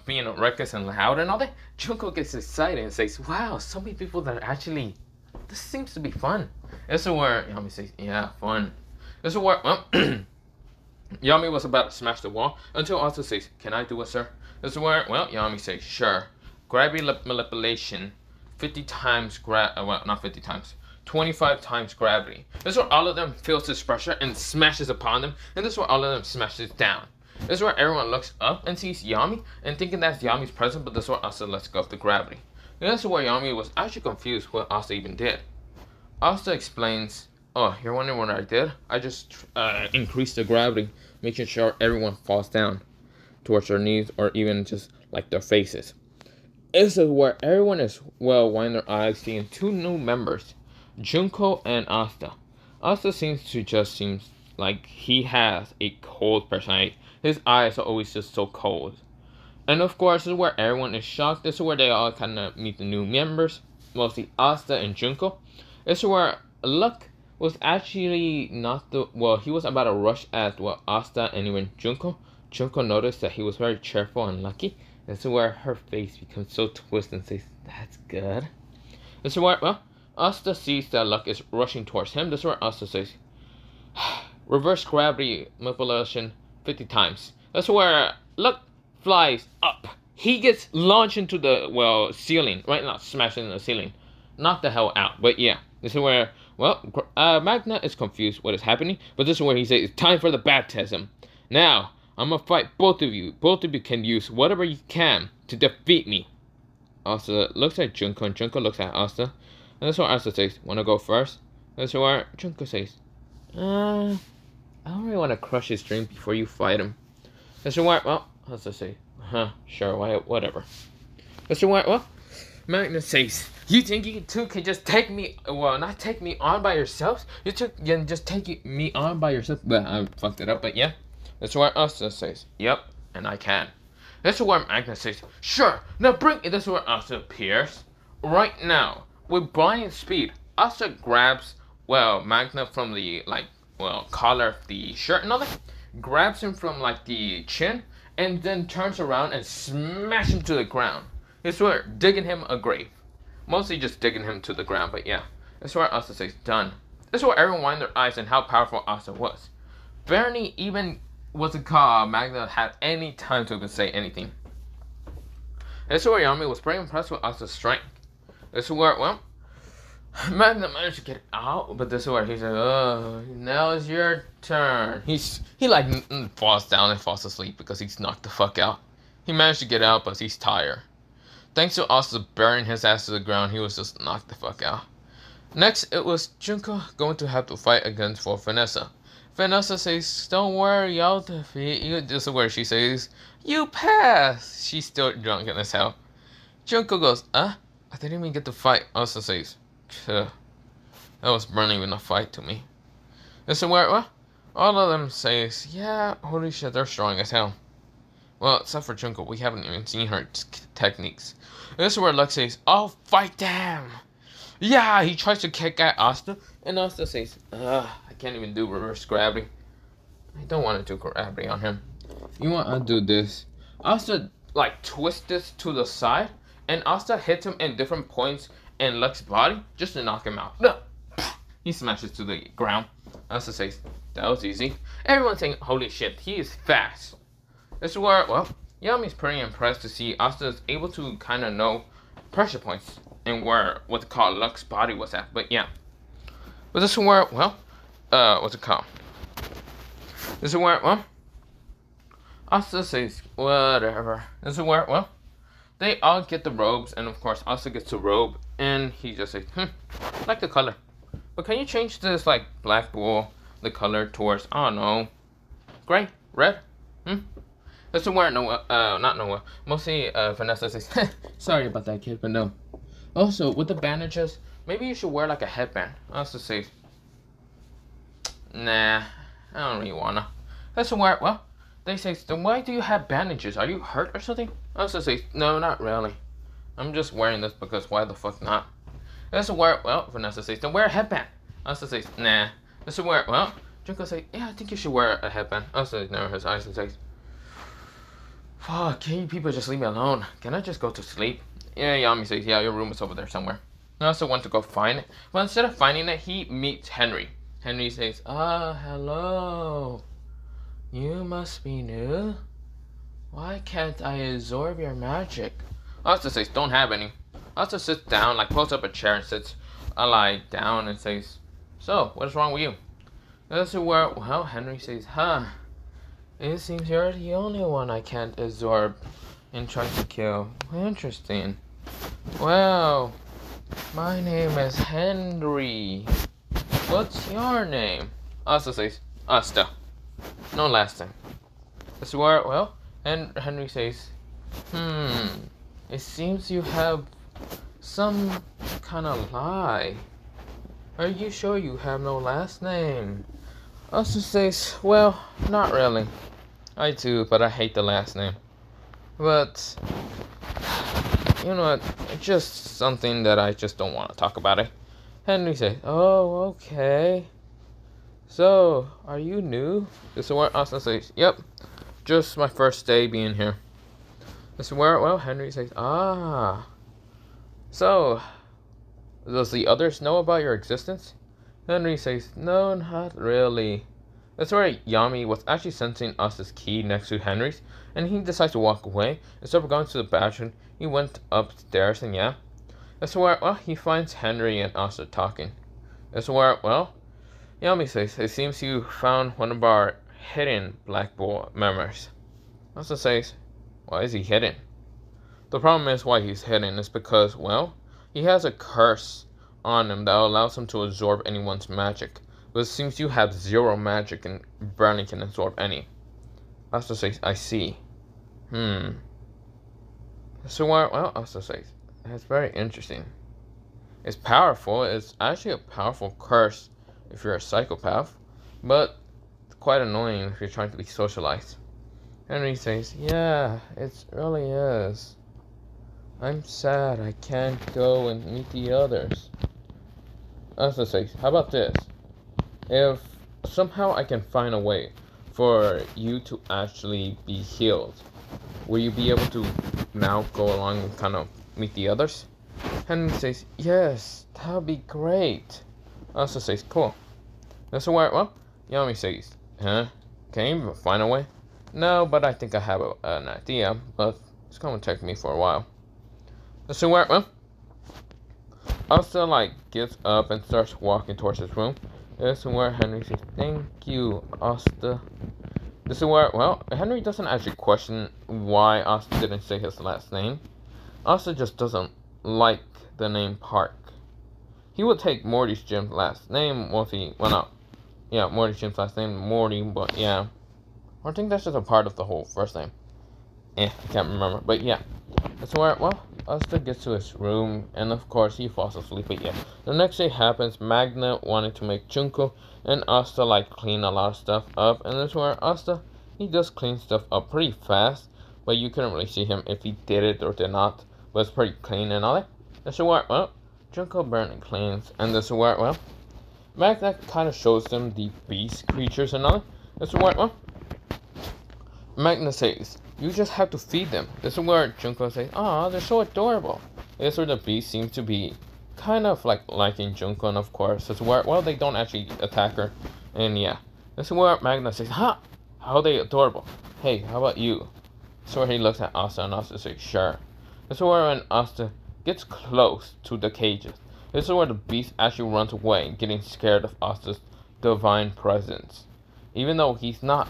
being reckless and loud and all that. Junko gets excited and says, wow, so many people that are actually, this seems to be fun. This is where Yami says, yeah, fun. This is where, well, Yami was about to smash the wall until Asta says, can I do it, sir? This is where, well, Yami says, sure. Gravity manipulation, 50 times, well, not 50 times, 25 times gravity. This is where all of them feels this pressure and smashes upon them, and this is where all of them smashes down. This is where everyone looks up and sees Yami and thinking that's Yami's presence, but this is where Asta lets go of the gravity. And this is where Yami was actually confused what Asta even did. Asta explains, oh, you're wondering what I did? I just increased the gravity, making sure everyone falls down towards their knees or even just like their faces. This is where everyone is, well, winding their eyes, seeing two new members, Junko and Asta. Asta seems like he has a cold personality. His eyes are always just so cold. And of course, this is where everyone is shocked. This is where they all kind of meet the new members, mostly Asta and Junko. This is where Luck was actually not the, well, he was about to rush at, well, Asta and even Junko. Junko noticed that he was very cheerful and lucky. This is where her face becomes so twisted and says, that's good. This is where, well, Asta sees that Luck is rushing towards him. This is where Asta says, reverse gravity manipulation 50 times. That's where Luck flies up. He gets launched into the, well, ceiling. Right now, smashing the ceiling. Knock the hell out. But yeah, this is where, well, Magna is confused what is happening. But this is where he says, it's time for the baptism. Now, I'm gonna fight both of you. Both of you can use whatever you can to defeat me. Asta looks at Junko, and Junko looks at Asta. And this is where Asta says, wanna go first? This is where Junko says, I don't really want to crush his dream before you fight him. This is where, well, Asta says, sure, whatever. This is where, well, Magna says, you think you two can just take me, well, not take me on by yourselves? You can just take me on by yourself? But I fucked it up, but yeah. That's where Asta says, yep, and I can. This is where Magna says, sure, now bring it. This is where Asta appears. Right now, with blind speed, Asta grabs, well, Magna from the, like, well, collar of the shirt and all that. Grabs him from, like, the chin, and then turns around and smash him to the ground. This is where digging him a grave. Mostly just digging him to the ground, but yeah. That's where Asta says, done. This is where everyone widened their eyes and how powerful Asta was. Barely even was a call Magna had any time to even say anything. This is where Yami was pretty impressed with Asta's strength. This is where, well, Magna managed to get out, but this is where he said, "Oh, now it's your turn." He falls down and falls asleep because he's knocked the fuck out. He managed to get out, but he's tired. Thanks to Asta burying his ass to the ground, he was just knocked the fuck out. Next, it was Junko going to have to fight against for Vanessa. Vanessa says, "Don't worry, I'll defeat you." This is where she says, "You pass." She's still drunk as hell. Junko goes, I didn't even get to fight." Asta says, that was barely even a fight to me. This is where, well, all of them says, "Yeah, holy shit, they're strong as hell." Well, except for Junko, we haven't even seen her techniques. This is where Lux says, "I'll fight them." Yeah, he tries to kick at Asta, and Asta says, I can't even do reverse gravity. I don't want to do gravity on him. You want to do this. Asta, twists this to the side, and Asta hits him in different points in Lux's body, just to knock him out. He smashes to the ground. Asta says, "That was easy." Everyone's saying, "Holy shit, he is fast." This is where, well, Yami's pretty impressed to see Asta is able to kind of know pressure points and where what's called Lux's body was at. But yeah, but this is where, well, what's it called? This is where, well, Asta says whatever. This is where, well, they all get the robes, and of course Asta gets the robe, and he just says, I like the color, but can you change this black wool, the color towards, I don't know, gray, red? This is where not Noah, mostly Vanessa says, "Sorry about that, kid, but no." Also, with the bandages, maybe you should wear a headband. Asta says, "Nah, I don't really wanna." This is where, well, they say, "Then why do you have bandages? Are you hurt or something?" Asta says, "No, not really. I'm just wearing this because why the fuck not?" This is where, well, Vanessa says, "Then wear a headband." Asta says, "Nah." This is where, well, Junko says, "Yeah, I think you should wear a headband." Asta narrows his eyes and says, "Fuck, can you people just leave me alone? Can I just go to sleep?" Yeah, Yami says, "Yeah, your room is over there somewhere." I also want to go find it. But instead of finding it, he meets Henry. Henry says, hello. You must be new. Why can't I absorb your magic?" Asta says, "Don't have any." Asta sits down, pulls up a chair and sits down and says, "So, what's wrong with you?" This is where, well, Henry says, "It seems you're the only one I can't absorb and try to kill. Interesting. Well, my name is Henry. What's your name?" Asta says, "Asta. No last name." This is where, well, and Henry says, "It seems you have some kind of lie. Are you sure you have no last name?" Asta says, "Well, not really. I do, but I hate the last name. But, you know what, it's just something that I just don't want to talk about it." Henry says, "Oh, okay. So, are you new?" This is where Asta says, "Yep, just my first day being here." This is where, well, Henry says, "So, does the others know about your existence?" Henry says, "No, not really." That's where Yami was actually sensing Asta's key next to Henry's, and he decides to walk away. Instead of going to the bathroom, he went upstairs, and yeah. That's where, well, he finds Henry and Asta talking. That's where, well, Yami says, "It seems you found one of our hidden black boy memories." Asta says, "Why is he hidden?" The problem is why he's hidden is because, well, he has a curse on him that allows him to absorb anyone's magic. But it seems you have zero magic and barely can absorb any. Asta says, "I see. So well, Asta says, "That's very interesting. It's powerful. It's actually a powerful curse if you're a psychopath. But it's quite annoying if you're trying to be socialized." Henry says, "Yeah, it really is. I'm sad I can't go and meet the others." Asta says, "How about this? If somehow I can find a way for you to actually be healed, will you be able to now go along and kind of meet the others?" Henry says, "Yes, that would be great." Asta says, cool. This is where, well, Yami says, huh? Can you even find a way? No, but I think I have an idea, but it's gonna take me for a while. This is where, well, Asta, like, gets up and starts walking towards his room. This is where Henry says, thank you, Asta. This is where, well, Henry doesn't actually question why Asta didn't say his last name. Asta just doesn't like the name Park. He would take Morty's Jim's last name once he, well, no. Yeah, Morty's Jim's last name, Morty, but yeah. I think that's just a part of the whole first name. I can't remember, but yeah. That's where, well, Asta gets to his room, and of course he falls asleep, but yeah. The next day happens, Magna wanted to make Junko, and Asta, like, clean a lot of stuff up, and that's where Asta, he does clean stuff up pretty fast, but you couldn't really see him if he did it or did not, but it's pretty clean and all that. That's where, well, Junko barely cleans, and this is where, well, Magna kind of shows them the beast creatures and all that. That's where, well, Magna says, you just have to feed them. This is where Junko says, aw, they're so adorable. This is where the beast seems to be kind of like liking Junko, and of course, this is where, well, they don't actually attack her. And yeah, this is where Magna says, ha, how are they adorable? Hey, how about you? This is where he looks at Asta, and Asta says, sure. This is where when Asta gets close to the cages, this is where the beast actually runs away, getting scared of Asta's divine presence. Even though he's not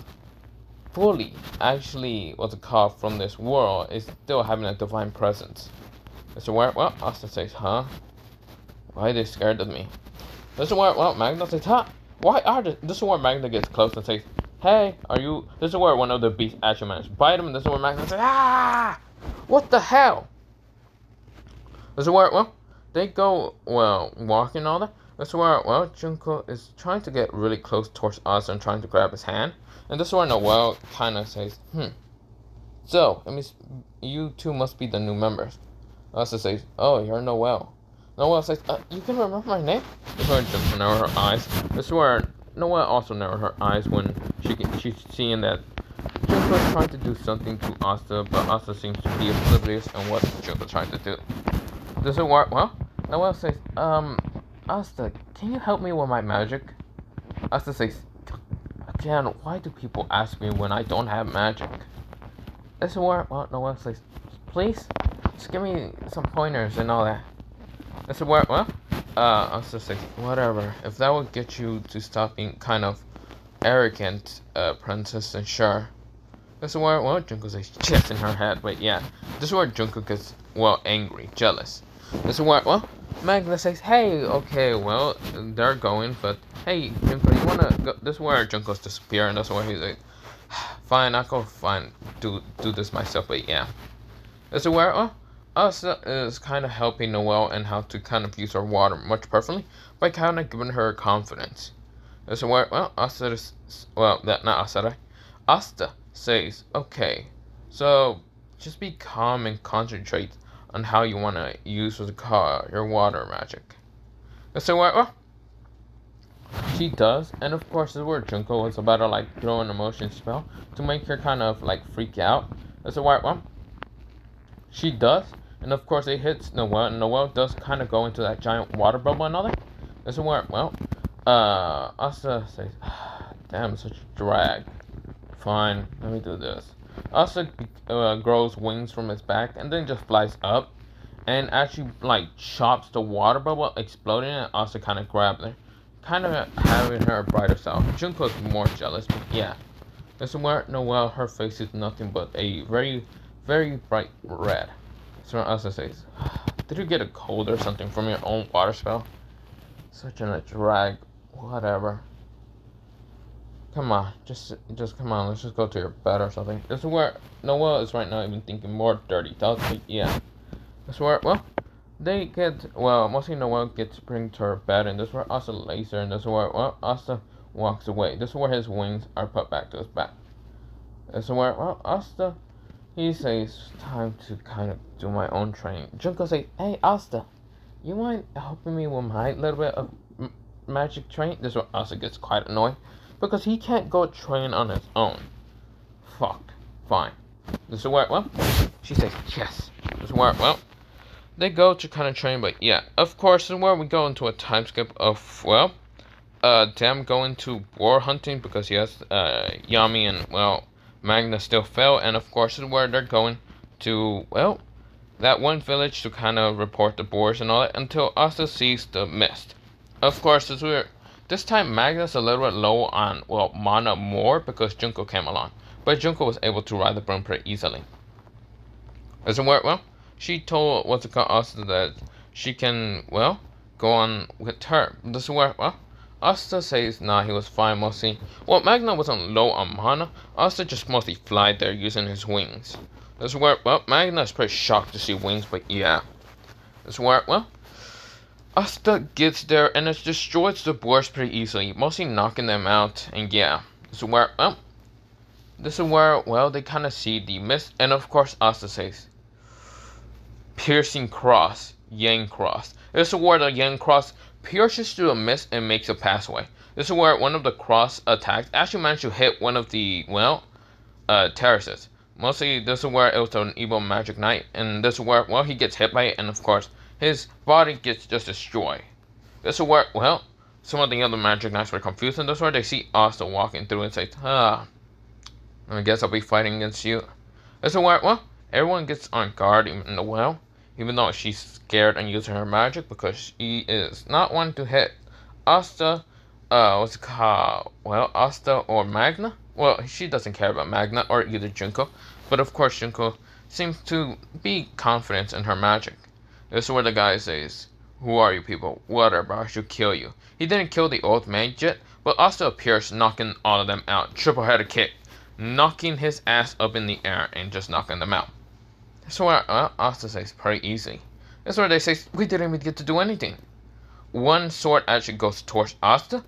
fully actually what's it called from this world, is still having a divine presence. This is where, well, Asta says, huh? Why are they scared of me? This is where, well, Magna says, huh? Why are they? This is where Magna gets close and says, hey, are you? This is where one of the beasts actually manages to bite him, and this is where Magna says, ah! What the hell? This is where, well, they go, well, walking and all that. This is where, well, Junko is trying to get really close towards Asta and trying to grab his hand. And this is where Noel kind of says, so, it means you two must be the new members. Asta says, oh, you're Noel. Noel says, you can remember my name? This is where Junko narrows her eyes. This is where Noel also narrows her eyes when she's seeing that Junko is trying to do something to Asta, but Asta seems to be oblivious on what Junko is trying to do. This is where, well, Noel says, Asta, can you help me with my magic? Asta says, again, why do people ask me when I don't have magic? This is where, well, Noel says, please, just give me some pointers and all that. This is where, well, Asta says, whatever, if that would get you to stop being kind of arrogant, princess, then sure. This is where, well, Junko says, yes, in her head, but yeah, this is where Junko gets, well, angry, jealous. This is where, well, Magna says, hey, okay, well, they're going, but hey, Junko, you wanna go? This is where Junko's disappearing, and that's where he's like, fine, I'll go find, do this myself, but yeah. This is where, well, Asta is kind of helping Noelle and how to kind of use her water much perfectly by kind of giving her confidence. This is where, well, Asta says, okay, so just be calm and concentrate on how you want to use your water magic. This is where, well, she does, and of course this is where Junko was about to like throw an emotion spell to make her kind of like freak out. This is where, well, she does, and of course it hits Noelle, and Noelle does kind of go into that giant water bubble and all that. This is where, well, Asta says, damn, such a drag. Fine, let me do this. Asta grows wings from its back and then just flies up and actually like chops the water bubble, exploding, and Asta kind of grabs her, kind of having her brighter self. Junko's more jealous, but yeah. This is where Noelle, her face is nothing but a very, very bright red. So Asta says, did you get a cold or something from your own water spell? Such a drag, whatever. Come on, just come on, let's just go to your bed or something. This is where Noelle is right now even thinking more dirty thoughts, but yeah. This is where, well, they get, well, mostly Noelle gets bring to her bed, and this is where Asta lays her, and this is where, well, Asta walks away. This is where his wings are put back to his back. This is where, well, Asta, he says, time to kind of do my own training. Junko says, hey, Asta, you mind helping me with my little bit of magic training? This is where Asta gets quite annoyed, because he can't go train on his own. Fuck. Fine. This is where, well, she says, yes. This is where, well, they go to kind of train, but yeah, of course, this is where we go into a time skip of, well, them going to boar hunting because yes, Yami and, well, Magna still fail, and of course, this is where they're going to, well, that one village to kind of report the boars and all that until Asta sees the mist. Of course, this time Magna's a little bit low on, well, mana more because Junko came along, but Junko was able to ride the broom pretty easily. As it were, well, she told what's it called Asta that she can, well, go on with her. This is where, well, Asta says nah, he was fine mostly. Well, Magna wasn't low on mana. Asta just mostly fly there using his wings. This is where, well, Magna is pretty shocked to see wings, but yeah. This is where, well, Asta gets there and it destroys the boars pretty easily, mostly knocking them out, and yeah. This is where, well, they kind of see the mist, and of course Asta says, piercing cross, Yang cross. This is where the Yang cross pierces through the mist and makes a pathway. This is where one of the cross attacks actually managed to hit one of the, well, terraces. Mostly this is where it was an evil magic knight, and this is where, well, he gets hit by it, and of course his body gets just destroyed. This is where, well, some of the other magic knights were confused, and this is where they see Asta walking through and say, I guess I'll be fighting against you. This is where, well, everyone gets on guard in the well, even though she's scared and using her magic because she is not one to hit Asta, what's it called? Well, Asta or Magna. Well, she doesn't care about Magna or either Junko, but of course Junko seems to be confident in her magic. This is where the guy says, who are you people? Whatever, I should kill you. He didn't kill the old man yet, but Asta appears knocking all of them out. Triple-headed kick, knocking his ass up in the air and just knocking them out. That's where Asta says pretty easy. That's where they say we didn't even get to do anything. One sword actually goes towards Asta.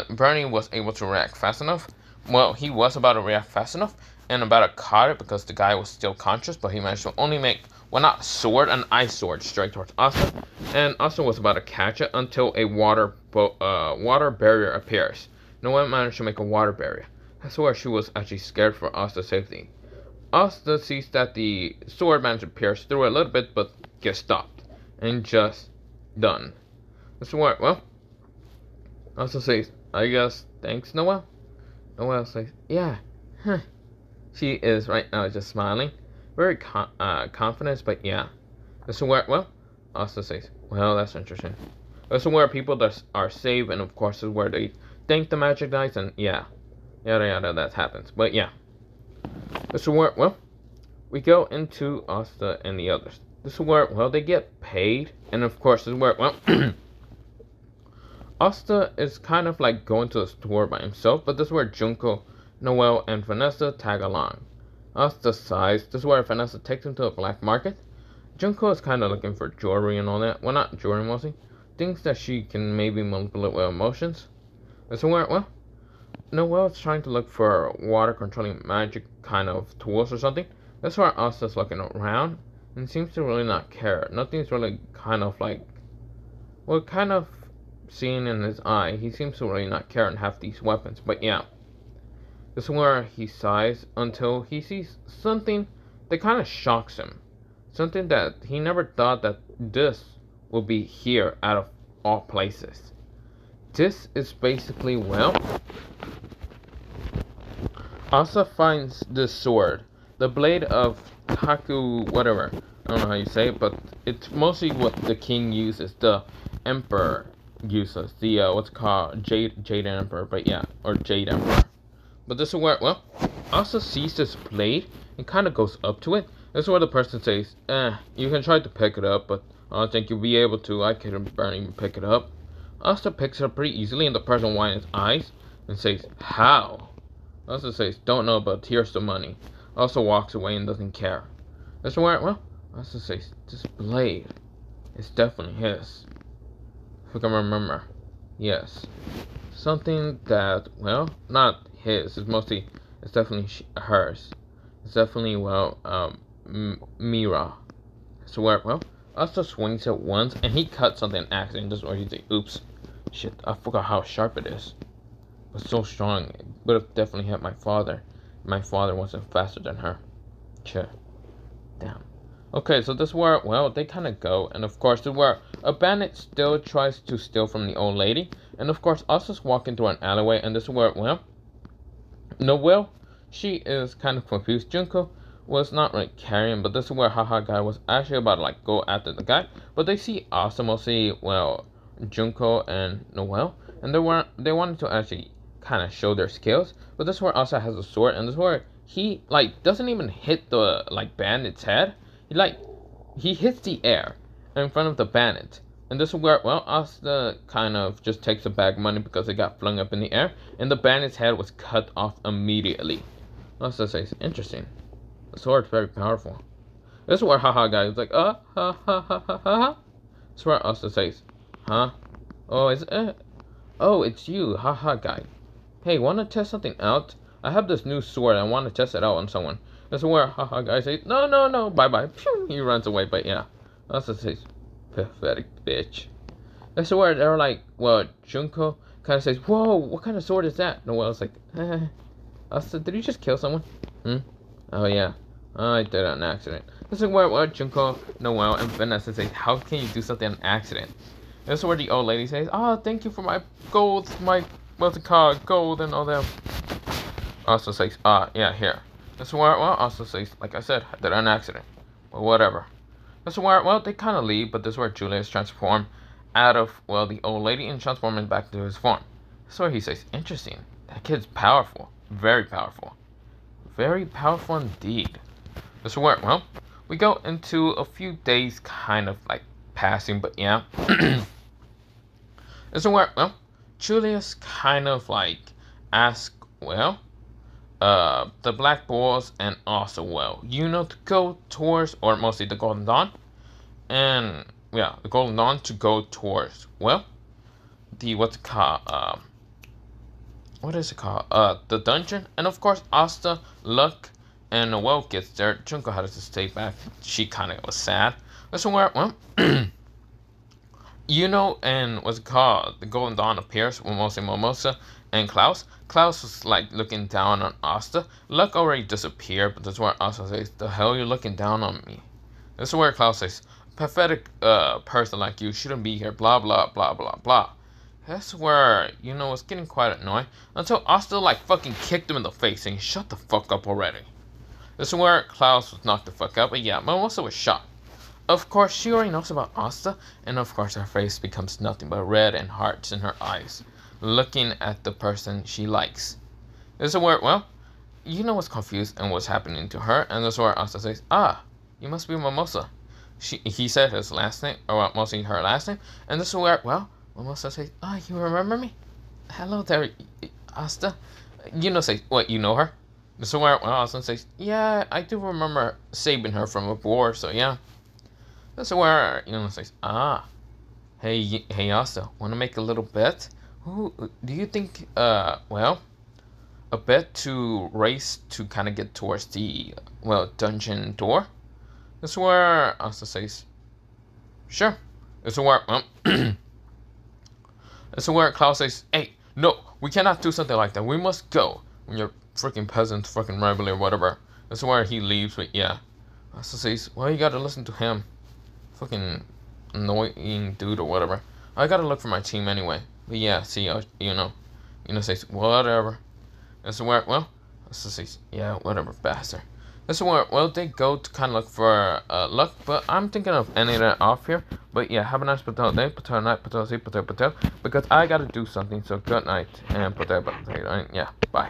Bernie was able to react fast enough. Well, he was about to react fast enough and about to caught it because the guy was still conscious, but he managed to only make, well, not sword, an ice sword straight towards Asta. And Asta was about to catch it until a water barrier appears. No one managed to make a water barrier. That's where she was actually scared for Asta's safety. Asta sees that the sword managed to pierce through a little bit, but gets stopped and just done. That's where, well, Asta says, I guess thanks, Noelle. Noelle says, yeah. She is right now just smiling, very confident, but yeah. This is where, well, Asta says, well, that's interesting. This is where people that are saved, and of course, this is where they thank the magic knights, and yeah, yada yada, that happens. But yeah. This is where, well, we go into Asta and the others. This is where, well, they get paid. And of course, this is where, well, Asta is kind of like going to the store by himself. But this is where Junko, Noelle, and Vanessa tag along. Asta sighs. This is where Vanessa takes him to a black market. Junko is kind of looking for jewelry and all that. Well, not jewelry mostly. Things that she can maybe manipulate with emotions. This is where, well, Noelle is trying to look for water controlling magic kind of tools or something. That's why Asta's looking around and seems to really not care. Nothing's really kind of like, well, kind of seen in his eye. He seems to really not care and have these weapons. But yeah, this is where he sighs until he sees something that kind of shocks him. Something that he never thought that this would be here out of all places. This is basically, well, Asta finds this sword, the blade of Taku, whatever, I don't know how you say it, but it's mostly what the king uses, the emperor uses, the, what's it called, Jade Emperor, but yeah, or Jade Emperor. But this is where, well, Asta sees this blade and kind of goes up to it. This is where the person says, you can try to pick it up, but I don't think you'll be able to. I couldn't barely even pick it up. Asta picks it up pretty easily, and the person widens his eyes and says, how? Asta says, don't know, but here's the money. Also walks away and doesn't care. That's where, well, Asta says, this blade is definitely his. If I can remember. Yes. Something that, well, not his. It's definitely hers. It's definitely, well, Mira. So where, well, Asta swings it once, and he cuts something in accident. This is where he says, oops. Shit, I forgot how sharp it is. But so strong. It would have definitely hit my father. My father wasn't faster than her. Damn. Okay, so this is where, well, they kind of go, and of course, this is where a bandit still tries to steal from the old lady, and of course, Asta's walking through an alleyway, and this is where, well, no, well, she is kind of confused. Junko was not really carrying, but this is where Haha guy was actually about to like go after the guy, but they see Asta mostly, well, Junko and Noel, and they wanted to actually kind of show their skills, but this is where Asta has a sword, and this is where he like doesn't even hit the like bandit's head. He hits the air in front of the bandit. And this is where, well, Asta kind of just takes a bag of money because it got flung up in the air, and the bandit's head was cut off immediately. Asta says, interesting. The sword's very powerful. This is where Haha guy is like, ha ha ha ha ha. This is where Asta says, huh? Oh, it's you, Haha guy. Hey, wanna test something out? I have this new sword, I wanna test it out on someone. This is where Haha guy says, no, bye. He runs away, but yeah. Asta says, pathetic bitch. That's where they're like, well, Junko kind of says, whoa, what kind of sword is that? Noel's like, Asta, did you just kill someone? Oh, yeah. I did it on accident. This is where Junko, Noel, and Vanessa say, how can you do something on accident? This is where the old lady says, oh, thank you for my gold, what's it called, gold and all that. Asta says, yeah, here. This is where, well, Asta says, like I said, I did it on accident. Well, whatever. This is where, well, they kind of leave, but this is where Julius transformed out of, well, the old lady and transforming back into his form. This is where he says, interesting. That kid's powerful. Very powerful. Very powerful indeed. This is where, well, we go into a few days kind of like passing, but yeah. This is where, well, Julius kind of like asks, well, the Black Bulls and also, well, to go towards, or mostly the Golden Dawn, and yeah, the Golden Dawn to go towards, well, the what is it called? The dungeon, and of course Asta, Luck, and Noel gets there. Junko had to stay back. She kind of was sad. That's where, well, and what's it called? The Golden Dawn appears with mostly Mimosa and Klaus. Klaus was like looking down on Asta. Luck already disappeared, but that's where Asta says, the hell you're looking down on me? This is where Klaus says, pathetic person like you shouldn't be here, blah blah blah blah blah. That's where, it's getting quite annoying. Until Asta like fucking kicked him in the face saying, shut the fuck up already. This is where Klaus was knocked the fuck up, but yeah, Mimosa was shot. Of course, she already knows about Asta, and of course her face becomes nothing but red and hearts in her eyes, looking at the person she likes. This is where, well, what's confused and what's happening to her, and this is where Asta says, you must be Mimosa. He said his last name, or mostly her last name, and this is where, well, Mimosa says, you remember me? Hello there, Asta. Say, what, you know her? This is where, well, Asta says, yeah, I do remember saving her from a war, so yeah. This is where, says, hey, Asta, want to make a little bet? Who do you think, well, a bet to race to kind of get towards the, well, dungeon door? This is where Asta says, sure. This is where, well, this is where Klaus says, hey, no, we cannot do something like that. We must go. When you're freaking peasants, freaking rebel or whatever. This is where he leaves, but yeah. Asta says, well, you gotta listen to him. Fucking annoying dude or whatever. I gotta look for my team anyway. But yeah, see, says, whatever. This is where, well, Asta says, yeah, whatever, bastard. This is where, well, they go to kind of look for Luck, but I'm thinking of ending it off here. But yeah, have a nice patel day, patel night, patel see, patel, because I gotta do something. So good night, and patel, yeah, bye.